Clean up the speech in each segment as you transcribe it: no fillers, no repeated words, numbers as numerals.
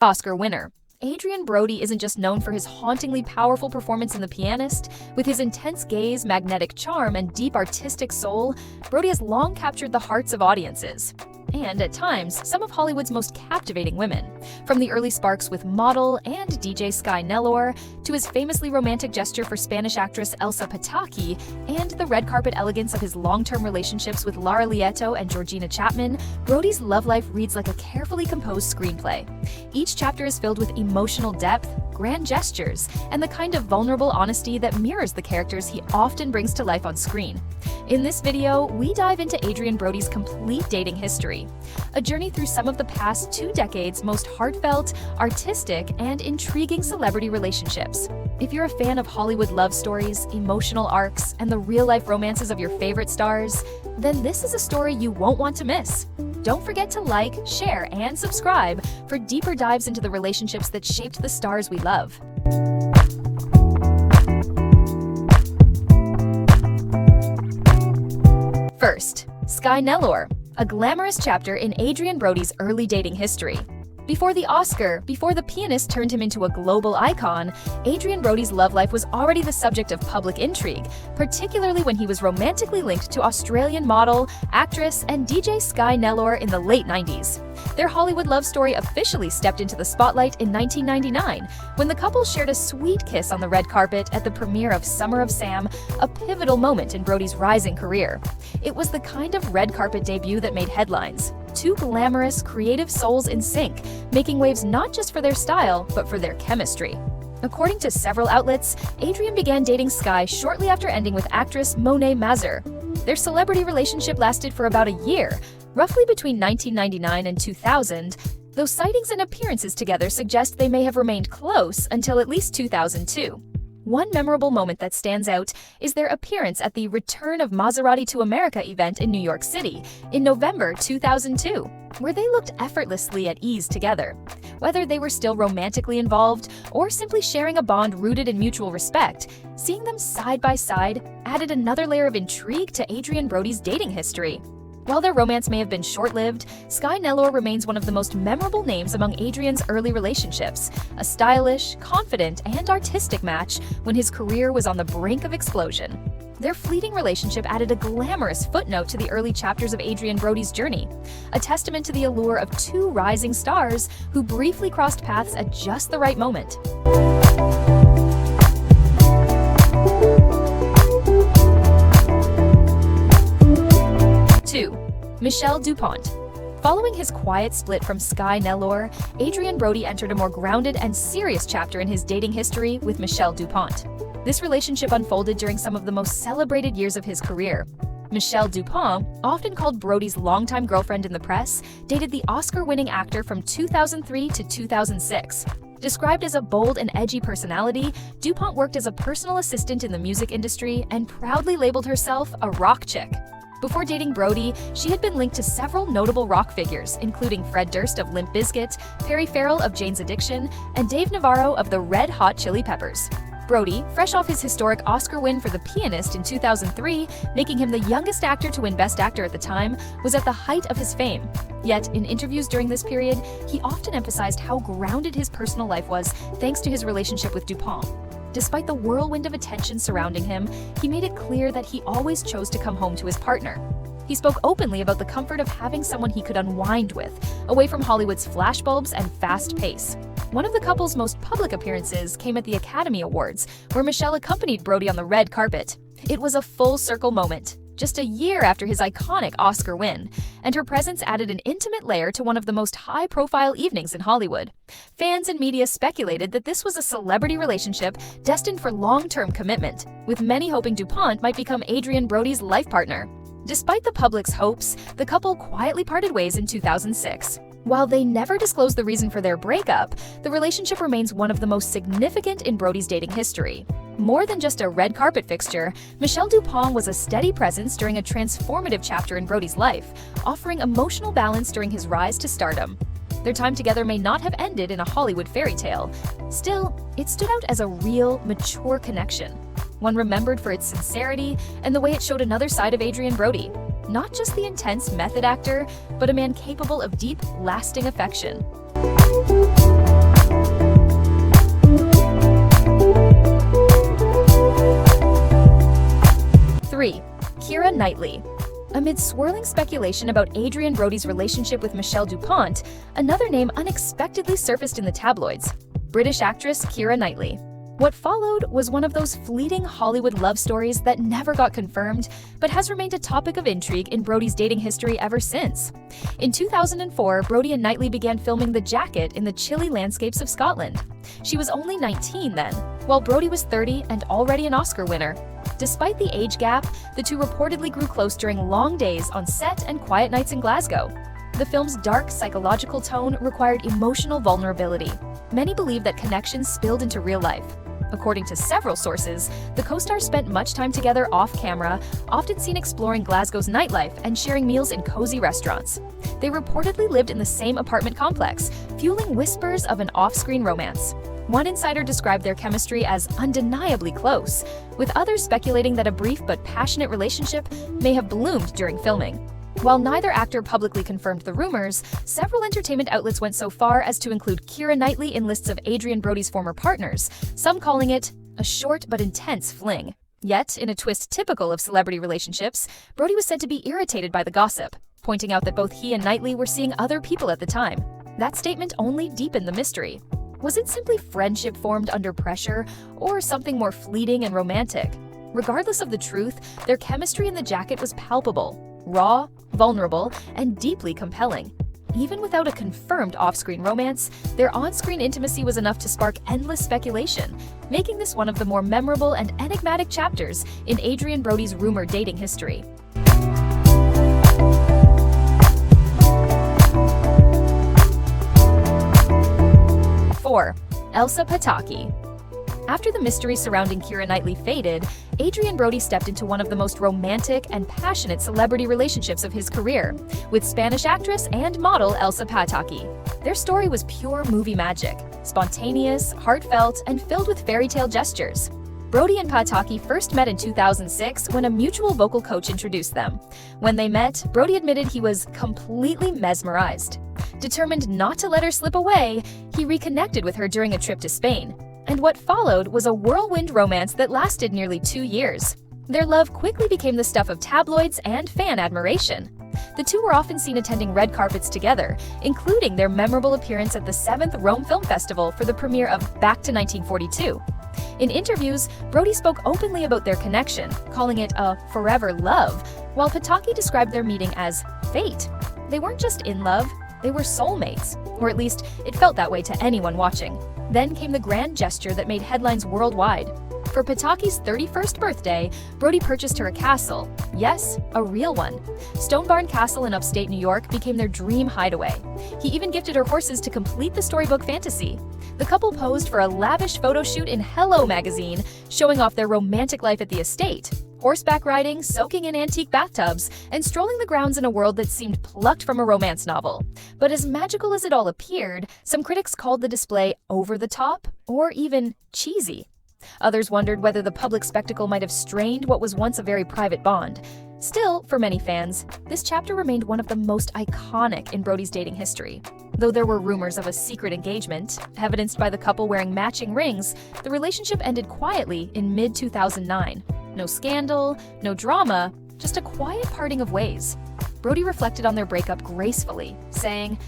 Oscar winner. Adrien Brody isn't just known for his hauntingly powerful performance in The Pianist. With his intense gaze, magnetic charm, and deep artistic soul, Brody has long captured the hearts of audiences. And, at times, some of Hollywood's most captivating women. From the early sparks with model and DJ Sky Nellor, to his famously romantic gesture for Spanish actress Elsa Pataky, and the red carpet elegance of his long-term relationships with Lara Leto and Georgina Chapman, Brody's love life reads like a carefully composed screenplay. Each chapter is filled with emotional depth, grand gestures, and the kind of vulnerable honesty that mirrors the characters he often brings to life on screen. In this video, we dive into Adrien Brody's complete dating history, a journey through some of the past 2 decades' most heartfelt, artistic, and intriguing celebrity relationships. If you're a fan of Hollywood love stories, emotional arcs, and the real-life romances of your favorite stars, then this is a story you won't want to miss. Don't forget to like, share, and subscribe for deeper dives into the relationships that shaped the stars we love. First, Sky Nellor, a glamorous chapter in Adrien Brody's early dating history. Before the Oscar, before The Pianist turned him into a global icon, Adrien Brody's love life was already the subject of public intrigue, particularly when he was romantically linked to Australian model, actress, and DJ Sky Nellor in the late 90s. Their Hollywood love story officially stepped into the spotlight in 1999, when the couple shared a sweet kiss on the red carpet at the premiere of Summer of Sam, a pivotal moment in Brody's rising career. It was the kind of red carpet debut that made headlines. 2 glamorous, creative souls in sync, making waves not just for their style, but for their chemistry. According to several outlets, Adrien began dating Sky shortly after ending with actress Monet Mazur. Their celebrity relationship lasted for about a year, roughly between 1999 and 2000, though sightings and appearances together suggest they may have remained close until at least 2002. One memorable moment that stands out is their appearance at the Return of Maserati to America event in New York City in November 2002, where they looked effortlessly at ease together. Whether they were still romantically involved or simply sharing a bond rooted in mutual respect, seeing them side by side added another layer of intrigue to Adrien Brody's dating history. While their romance may have been short-lived, Sky Nellor remains one of the most memorable names among Adrien's early relationships, a stylish, confident, and artistic match when his career was on the brink of explosion. Their fleeting relationship added a glamorous footnote to the early chapters of Adrien Brody's journey, a testament to the allure of 2 rising stars who briefly crossed paths at just the right moment. 2. Michel Dupont. Following his quiet split from Sky Nellor, Adrien Brody entered a more grounded and serious chapter in his dating history with Michel Dupont. This relationship unfolded during some of the most celebrated years of his career. Michel Dupont, often called Brody's longtime girlfriend in the press, dated the Oscar-winning actor from 2003 to 2006. Described as a bold and edgy personality, Dupont worked as a personal assistant in the music industry and proudly labeled herself a rock chick. Before dating Brody, she had been linked to several notable rock figures, including Fred Durst of Limp Bizkit, Perry Farrell of Jane's Addiction, and Dave Navarro of the Red Hot Chili Peppers. Brody, fresh off his historic Oscar win for The Pianist in 2003, making him the youngest actor to win Best Actor at the time, was at the height of his fame. Yet, in interviews during this period, he often emphasized how grounded his personal life was thanks to his relationship with Dupont. Despite the whirlwind of attention surrounding him, he made it clear that he always chose to come home to his partner. He spoke openly about the comfort of having someone he could unwind with, away from Hollywood's flashbulbs and fast pace. One of the couple's most public appearances came at the Academy Awards, where Michel accompanied Brody on the red carpet. It was a full-circle moment, just a year after his iconic Oscar win, and her presence added an intimate layer to one of the most high-profile evenings in Hollywood. Fans and media speculated that this was a celebrity relationship destined for long-term commitment, with many hoping Dupont might become Adrien Brody's life partner. Despite the public's hopes, the couple quietly parted ways in 2006. While they never disclosed the reason for their breakup, the relationship remains one of the most significant in Brody's dating history. More than just a red carpet fixture, Michel Dupont was a steady presence during a transformative chapter in Brody's life, offering emotional balance during his rise to stardom. Their time together may not have ended in a Hollywood fairy tale. Still, it stood out as a real, mature connection, one remembered for its sincerity and the way it showed another side of Adrien Brody. Not just the intense method actor, but a man capable of deep, lasting affection. Three, Keira Knightley. Amid swirling speculation about Adrien Brody's relationship with Michelle Dupont, another name unexpectedly surfaced in the tabloids: British actress Keira Knightley. What followed was one of those fleeting Hollywood love stories that never got confirmed, but has remained a topic of intrigue in Brody's dating history ever since. In 2004, Brody and Knightley began filming The Jacket in the chilly landscapes of Scotland. She was only 19 then, while Brody was 30 and already an Oscar winner. Despite the age gap, the two reportedly grew close during long days on set and quiet nights in Glasgow. The film's dark psychological tone required emotional vulnerability. Many believe that connections spilled into real life. According to several sources, the co-stars spent much time together off-camera, often seen exploring Glasgow's nightlife and sharing meals in cozy restaurants. They reportedly lived in the same apartment complex, fueling whispers of an off-screen romance. One insider described their chemistry as undeniably close, with others speculating that a brief but passionate relationship may have bloomed during filming. While neither actor publicly confirmed the rumors, several entertainment outlets went so far as to include Keira Knightley in lists of Adrien Brody's former partners, some calling it a short but intense fling. Yet, in a twist typical of celebrity relationships, Brody was said to be irritated by the gossip, pointing out that both he and Knightley were seeing other people at the time. That statement only deepened the mystery. Was it simply friendship formed under pressure, or something more fleeting and romantic? Regardless of the truth, their chemistry in The Jacket was palpable, raw, vulnerable, and deeply compelling. Even without a confirmed off-screen romance, their on-screen intimacy was enough to spark endless speculation, making this one of the more memorable and enigmatic chapters in Adrien Brody's rumored dating history. 4. Elsa Pataky. After the mystery surrounding Keira Knightley faded, Adrien Brody stepped into one of the most romantic and passionate celebrity relationships of his career, with Spanish actress and model Elsa Pataky. Their story was pure movie magic, spontaneous, heartfelt, and filled with fairy tale gestures. Brody and Pataky first met in 2006 when a mutual vocal coach introduced them. When they met, Brody admitted he was completely mesmerized. Determined not to let her slip away, he reconnected with her during a trip to Spain. And what followed was a whirlwind romance that lasted nearly 2 years. Their love quickly became the stuff of tabloids and fan admiration. The two were often seen attending red carpets together, including their memorable appearance at the 7th Rome Film Festival for the premiere of Back to 1942. In interviews, Brody spoke openly about their connection, calling it a forever love, while Pataky described their meeting as fate. They weren't just in love, they were soulmates, or at least it felt that way to anyone watching. Then came the grand gesture that made headlines worldwide. For Pataky's 31st birthday, Brody purchased her a castle. Yes, a real one. Stone Barn Castle in upstate New York became their dream hideaway. He even gifted her horses to complete the storybook fantasy. The couple posed for a lavish photo shoot in Hello magazine, showing off their romantic life at the estate. Horseback riding, soaking in antique bathtubs, and strolling the grounds in a world that seemed plucked from a romance novel. But as magical as it all appeared, some critics called the display over the top, or even cheesy. Others wondered whether the public spectacle might have strained what was once a very private bond. Still, for many fans, this chapter remained one of the most iconic in Brody's dating history. Though there were rumors of a secret engagement, evidenced by the couple wearing matching rings, the relationship ended quietly in mid-2009. No scandal, no drama, just a quiet parting of ways. Brody reflected on their breakup gracefully, saying,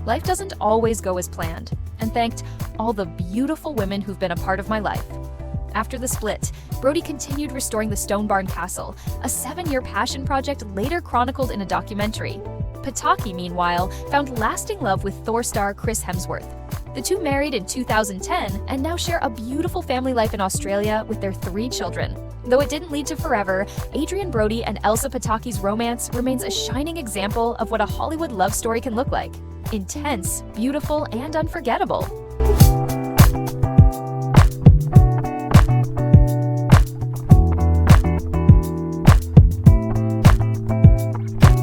"Life doesn't always go as planned," and thanked all the beautiful women who've been a part of my life. After the split, Brody continued restoring the Stone Barn Castle, a 7-year passion project later chronicled in a documentary. Pataky, meanwhile, found lasting love with Thor star Chris Hemsworth. The two married in 2010 and now share a beautiful family life in Australia with their 3 children. Though it didn't lead to forever, Adrien Brody and Elsa Pataky's romance remains a shining example of what a Hollywood love story can look like: intense, beautiful, and unforgettable.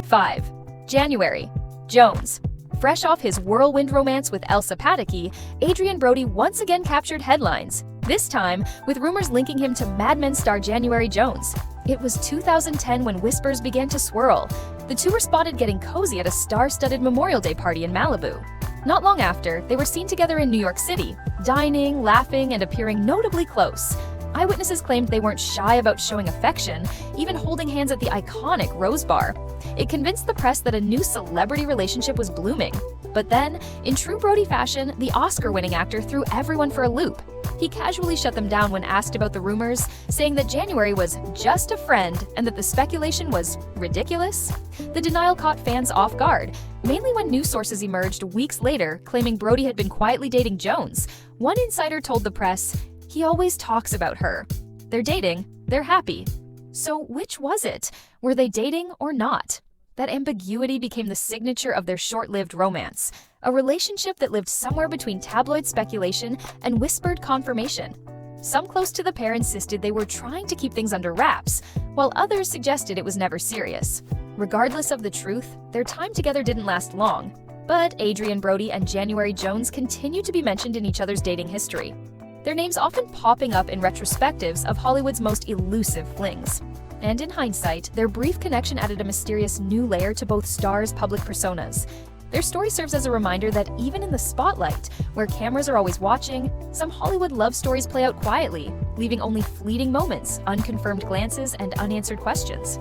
5. January. Jones. Fresh off his whirlwind romance with Elsa Pataky, Adrien Brody once again captured headlines, this time with rumors linking him to Mad Men star January Jones. It was 2010 when whispers began to swirl. The two were spotted getting cozy at a star-studded Memorial Day party in Malibu. Not long after, they were seen together in New York City, dining, laughing, and appearing notably close. Eyewitnesses claimed they weren't shy about showing affection, even holding hands at the iconic Rose Bar. It convinced the press that a new celebrity relationship was blooming. But then, in true Brody fashion, the Oscar-winning actor threw everyone for a loop. He casually shut them down when asked about the rumors, saying that January was just a friend and that the speculation was ridiculous. The denial caught fans off guard, mainly when news sources emerged weeks later claiming Brody had been quietly dating Jones. One insider told the press, "He always talks about her. They're dating, they're happy." So which was it? Were they dating or not? That ambiguity became the signature of their short-lived romance, a relationship that lived somewhere between tabloid speculation and whispered confirmation. Some close to the pair insisted they were trying to keep things under wraps, while others suggested it was never serious. Regardless of the truth, their time together didn't last long, but Adrien Brody and January Jones continue to be mentioned in each other's dating history, their names often popping up in retrospectives of Hollywood's most elusive flings. And in hindsight, their brief connection added a mysterious new layer to both stars' public personas. Their story serves as a reminder that even in the spotlight, where cameras are always watching, some Hollywood love stories play out quietly, leaving only fleeting moments, unconfirmed glances, and unanswered questions.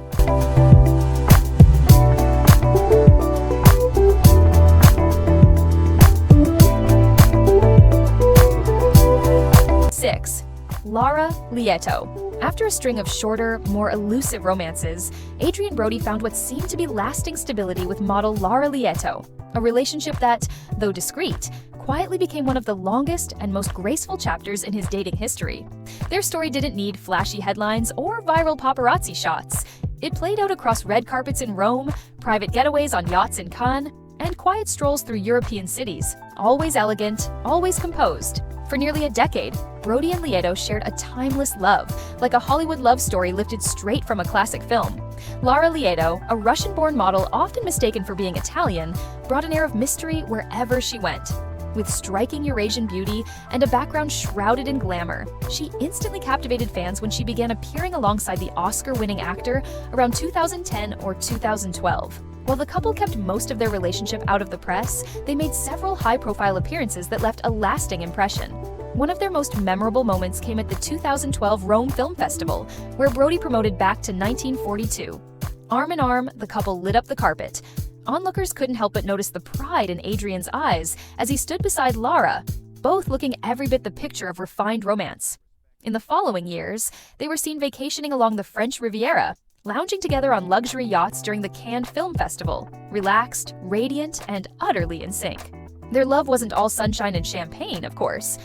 Lara Leto. After a string of shorter, more elusive romances, Adrien Brody found what seemed to be lasting stability with model Lara Leto, a relationship that, though discreet, quietly became one of the longest and most graceful chapters in his dating history. Their story didn't need flashy headlines or viral paparazzi shots. It played out across red carpets in Rome, private getaways on yachts in Cannes, and quiet strolls through European cities, always elegant, always composed. For nearly a decade, Brody and Leto shared a timeless love, like a Hollywood love story lifted straight from a classic film. Lara Leto, a Russian-born model often mistaken for being Italian, brought an air of mystery wherever she went. With striking Eurasian beauty and a background shrouded in glamour, she instantly captivated fans when she began appearing alongside the Oscar-winning actor around 2010 or 2012. While the couple kept most of their relationship out of the press, they made several high-profile appearances that left a lasting impression. One of their most memorable moments came at the 2012 Rome Film Festival, where Brody promoted back to 1942. Arm in arm, the couple lit up the carpet. Onlookers couldn't help but notice the pride in Adrien's eyes as he stood beside Lara, both looking every bit the picture of refined romance. In the following years, they were seen vacationing along the French Riviera, lounging together on luxury yachts during the Cannes Film Festival, relaxed, radiant, and utterly in sync. Their love wasn't all sunshine and champagne, of course.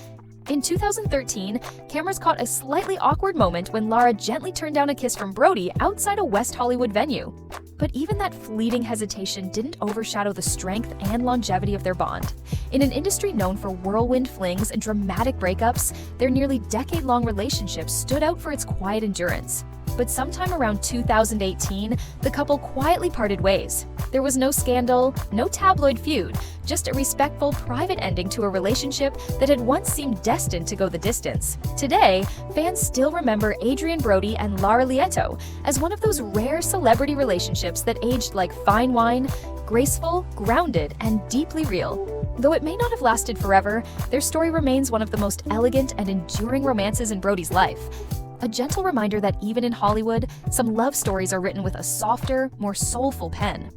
In 2013, cameras caught a slightly awkward moment when Lara gently turned down a kiss from Brody outside a West Hollywood venue. But even that fleeting hesitation didn't overshadow the strength and longevity of their bond. In an industry known for whirlwind flings and dramatic breakups, their nearly decade-long relationship stood out for its quiet endurance. But sometime around 2018, the couple quietly parted ways. There was no scandal, no tabloid feud, just a respectful, private ending to a relationship that had once seemed destined to go the distance. Today, fans still remember Adrien Brody and Lara Leto as one of those rare celebrity relationships that aged like fine wine, graceful, grounded, and deeply real. Though it may not have lasted forever, their story remains one of the most elegant and enduring romances in Brody's life. A gentle reminder that even in Hollywood, some love stories are written with a softer, more soulful pen.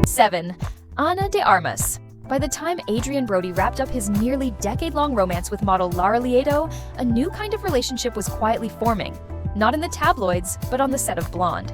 Seven, Ana de Armas. By the time Adrien Brody wrapped up his nearly decade-long romance with model Lara Leto, a new kind of relationship was quietly forming. Not in the tabloids, but on the set of Blonde.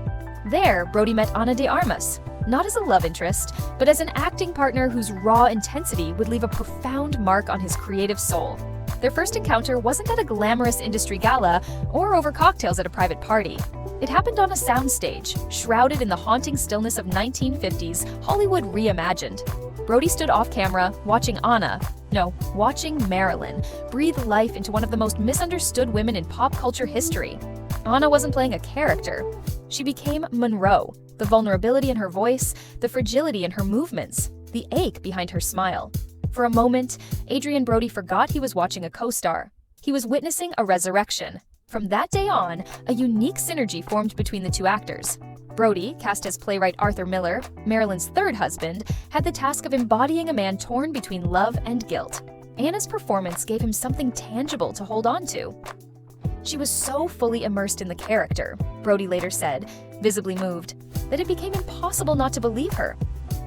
There, Brody met Ana de Armas, not as a love interest, but as an acting partner whose raw intensity would leave a profound mark on his creative soul. Their first encounter wasn't at a glamorous industry gala or over cocktails at a private party. It happened on a soundstage, shrouded in the haunting stillness of 1950s Hollywood reimagined. Brody stood off camera, watching Marilyn, breathe life into one of the most misunderstood women in pop culture history. Ana wasn't playing a character. She became Monroe, the vulnerability in her voice, the fragility in her movements, the ache behind her smile. For a moment, Adrien Brody forgot he was watching a co-star. He was witnessing a resurrection. From that day on, a unique synergy formed between the two actors. Brody, cast as playwright Arthur Miller, Marilyn's third husband, had the task of embodying a man torn between love and guilt. Anna's performance gave him something tangible to hold on to. She was so fully immersed in the character, Brody later said, visibly moved, that it became impossible not to believe her.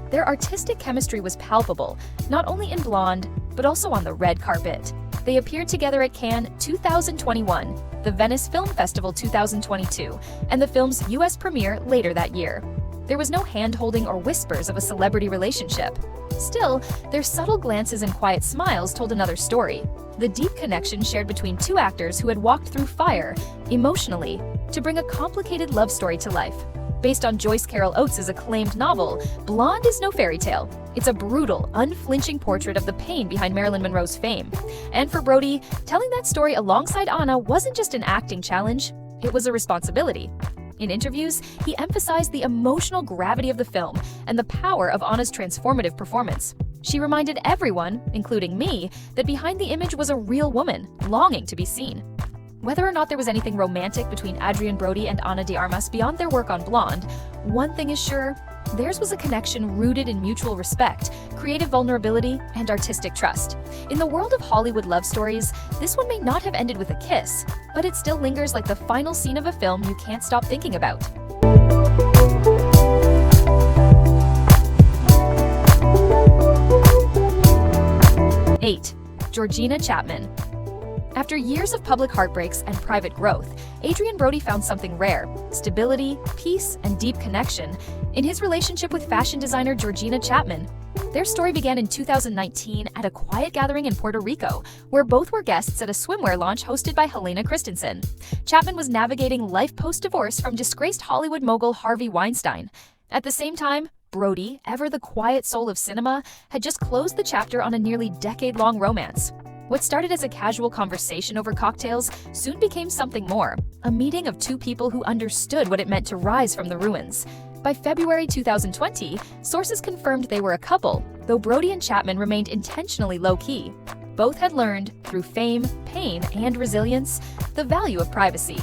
Their artistic chemistry was palpable, not only in Blonde, but also on the red carpet. They appeared together at Cannes 2021, the Venice Film Festival 2022, and the film's US premiere later that year. There was no hand-holding or whispers of a celebrity relationship. Still, their subtle glances and quiet smiles told another story. The deep connection shared between two actors who had walked through fire, emotionally, to bring a complicated love story to life. Based on Joyce Carol Oates' acclaimed novel, Blonde is no fairy tale. It's a brutal, unflinching portrait of the pain behind Marilyn Monroe's fame. And for Brody, telling that story alongside Anna wasn't just an acting challenge, it was a responsibility. In interviews, he emphasized the emotional gravity of the film and the power of Anna's transformative performance. She reminded everyone, including me, that behind the image was a real woman, longing to be seen. Whether or not there was anything romantic between Adrien Brody and Ana de Armas beyond their work on Blonde, one thing is sure, theirs was a connection rooted in mutual respect, creative vulnerability, and artistic trust. In the world of Hollywood love stories, this one may not have ended with a kiss, but it still lingers like the final scene of a film you can't stop thinking about. Eight, Georgina Chapman. After years of public heartbreaks and private growth, Adrien Brody found something rare: stability, peace, and deep connection in his relationship with fashion designer Georgina Chapman. Their story began in 2019 at a quiet gathering in Puerto Rico, where both were guests at a swimwear launch hosted by Helena Christensen. Chapman was navigating life post-divorce from disgraced Hollywood mogul Harvey Weinstein. At the same time, Brody, ever the quiet soul of cinema, had just closed the chapter on a nearly decade-long romance. What started as a casual conversation over cocktails soon became something more, a meeting of two people who understood what it meant to rise from the ruins. By February 2020, sources confirmed they were a couple, though Brody and Chapman remained intentionally low-key. Both had learned, through fame, pain, and resilience, the value of privacy.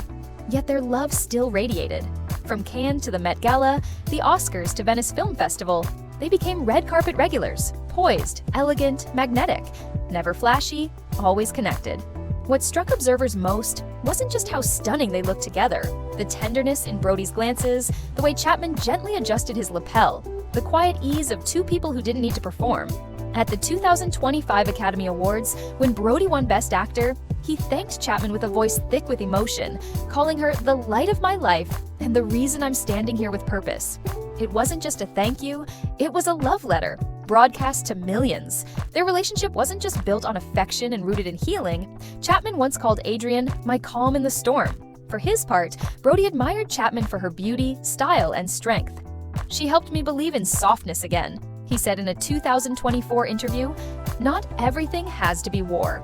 Yet their love still radiated. From Cannes to the Met Gala, the Oscars to Venice Film Festival, they became red carpet regulars, poised, elegant, magnetic, never flashy, always connected. What struck observers most wasn't just how stunning they looked together, the tenderness in Brody's glances, the way Chapman gently adjusted his lapel, the quiet ease of two people who didn't need to perform. At the 2025 Academy Awards, when Brody won Best Actor, he thanked Chapman with a voice thick with emotion, calling her the light of my life and the reason I'm standing here with purpose. It wasn't just a thank you, it was a love letter, broadcast to millions. Their relationship wasn't just built on affection and rooted in healing. Chapman once called Adrien my calm in the storm. For his part, Brody admired Chapman for her beauty, style, and strength. She helped me believe in softness again, he said in a 2024 interview. Not everything has to be war.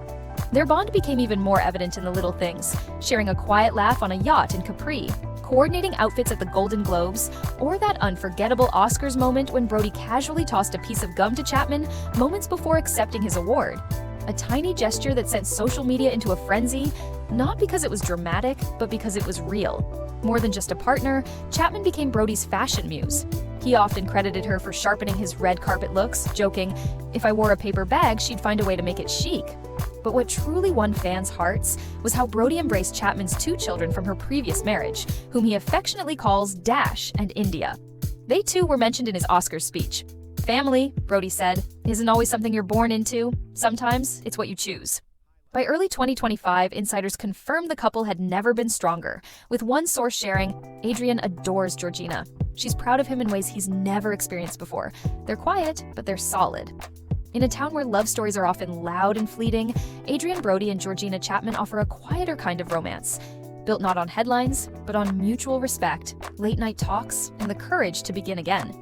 Their bond became even more evident in the little things, sharing a quiet laugh on a yacht in Capri, coordinating outfits at the Golden Globes, or that unforgettable Oscars moment when Brody casually tossed a piece of gum to Chapman moments before accepting his award. A tiny gesture that sent social media into a frenzy, not because it was dramatic, but because it was real. More than just a partner, Chapman became Brody's fashion muse. He often credited her for sharpening his red carpet looks, joking, "If I wore a paper bag, she'd find a way to make it chic." But what truly won fans' hearts was how Brody embraced Chapman's two children from her previous marriage, whom he affectionately calls Dash and India. They too were mentioned in his Oscars speech. "Family," Brody said, "isn't always something you're born into. Sometimes it's what you choose." By early 2025, insiders confirmed the couple had never been stronger, with one source sharing, "Adrien adores Georgina. She's proud of him in ways he's never experienced before. They're quiet, but they're solid." In a town where love stories are often loud and fleeting, Adrien Brody and Georgina Chapman offer a quieter kind of romance, built not on headlines, but on mutual respect, late-night talks, and the courage to begin again.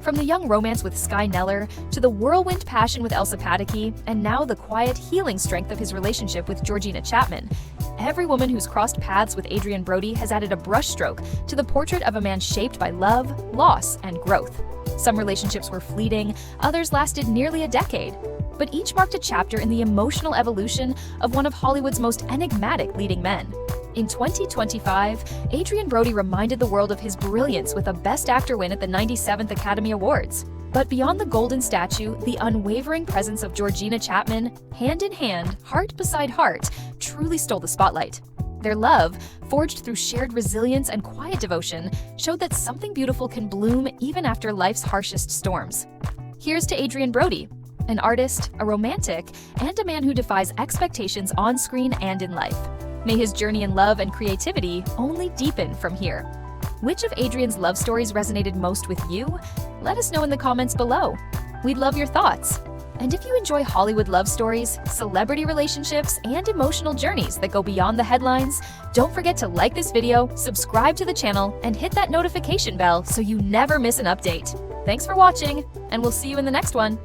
From the young romance with Sky Nellor to the whirlwind passion with Elsa Pataky, and now the quiet, healing strength of his relationship with Georgina Chapman, every woman who's crossed paths with Adrien Brody has added a brushstroke to the portrait of a man shaped by love, loss, and growth. Some relationships were fleeting, others lasted nearly a decade, but each marked a chapter in the emotional evolution of one of Hollywood's most enigmatic leading men. In 2025, Adrien Brody reminded the world of his brilliance with a Best Actor win at the 97th Academy Awards. But beyond the golden statue, the unwavering presence of Georgina Chapman, hand in hand, heart beside heart, truly stole the spotlight. Their love, forged through shared resilience and quiet devotion, showed that something beautiful can bloom even after life's harshest storms. Here's to Adrien Brody, an artist, a romantic, and a man who defies expectations on screen and in life. May his journey in love and creativity only deepen from here. Which of Adrien's love stories resonated most with you? Let us know in the comments below. We'd love your thoughts. And if you enjoy Hollywood love stories, celebrity relationships, and emotional journeys that go beyond the headlines, don't forget to like this video, subscribe to the channel, and hit that notification bell so you never miss an update. Thanks for watching, and we'll see you in the next one.